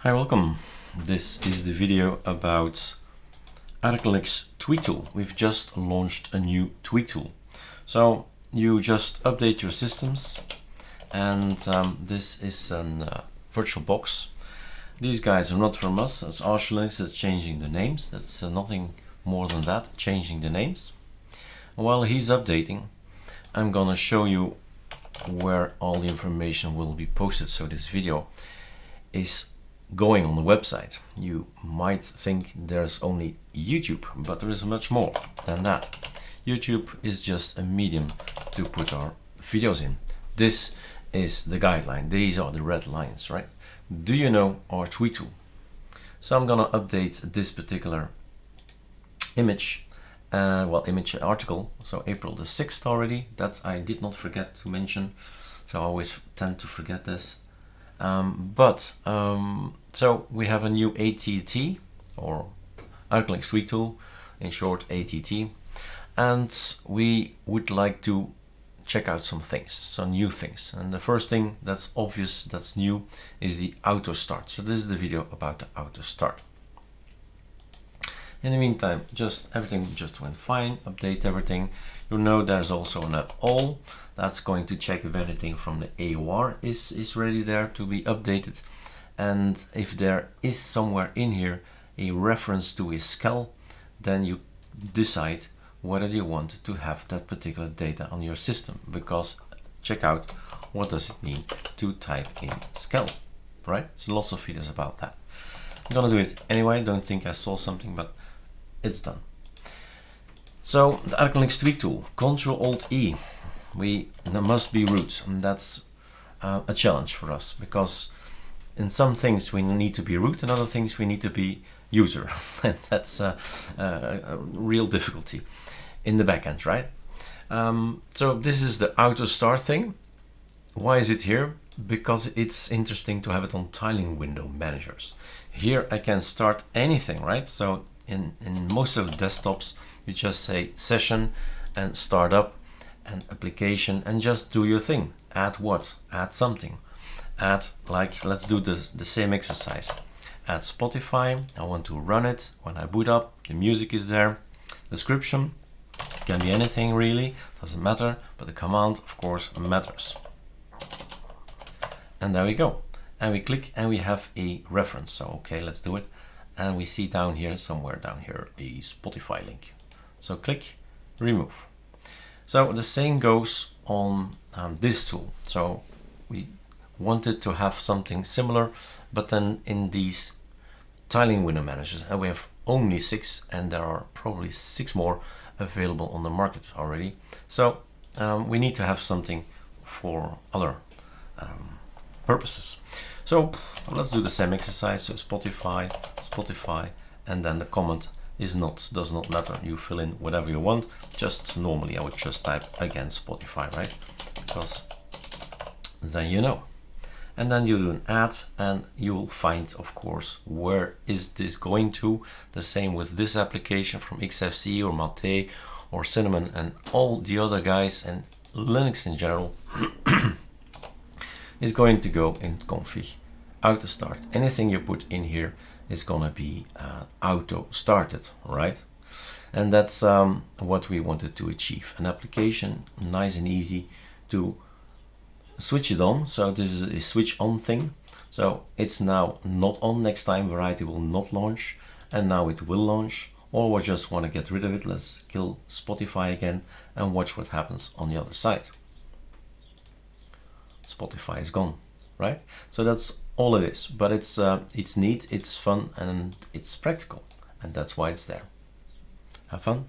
Hi, welcome. This is the video about ArcoLinks tweak tool. We've just launched a new tweak tool. So you just update your systems, and this is a virtual box. These guys are not from us. It's ArcoLinks that's changing the names. That's nothing more than that, changing the names. While he's updating, I'm gonna show you where all the information will be posted. So this video is going on the website. You might think there's only YouTube, but there is much more than that. YouTube is just a medium to put our videos in. This is the guideline. These are the red lines, right? Do you know our tweak tool? So I'm gonna update this particular image, image article. So April the 6th already. That I did not forget to mention. So I always tend to forget this. So we have a new ATT, or ArcoLinks tweak tool, in short ATT, and we would like to check out some things, some new things. And the first thing that's obvious, that's new, is the auto start. So this is the video about the auto start. In the meantime, everything just went fine. Update everything. You'll know there's also an all that's going to check if anything from the AOR is ready there to be updated, and if there is somewhere in here a reference to a SCEL, then you decide whether you want to have that particular data on your system, because check out what does it mean to type in SCEL, right? So lots of videos about that. I'm gonna do it anyway. Don't think I saw something, but it's done. So the ArcoLinks tweak tool, Ctrl-Alt-E. There must be root, and that's a challenge for us, because in some things we need to be root, and other things we need to be user, and that's a real difficulty in the backend, right? So this is the auto start thing. Why is it here? Because it's interesting to have it on tiling window managers. Here I can start anything, right? So in most of the desktops, you just say session and start up and application and just do your thing. Add what? Add something. Add, like, let's do the same exercise. Add Spotify. I want to run it. When I boot up, the music is there. Description can be anything really, doesn't matter, but the command of course matters. And there we go. And we click and we have a reference. So okay, let's do it. And we see down here, somewhere down here, a Spotify link. So click, remove. So the same goes on this tool. So we wanted to have something similar, but then in these tiling window managers, and we have only 6, and there are probably 6 more available on the market already. So we need to have something for other purposes. So let's do the same exercise. So Spotify, and then the comment does not matter. You fill in whatever you want. Just normally I would just type again Spotify, right? Because then you know. And then you do an add, and you will find, of course, where is this going to. The same with this application from XFCE or Mate or Cinnamon and all the other guys, and Linux in general is going to go in config auto start. Anything you put in here is gonna be auto started, right? And that's what we wanted to achieve. An application nice and easy to switch it on. So this is a switch on thing. So it's now not on. Next time Variety will not launch, and now it will launch. Or we just want to get rid of it. Let's kill Spotify again and watch what happens on the other side. Spotify is gone, right? So that's all it is, but it's neat, it's fun, and it's practical, and that's why it's there. Have fun.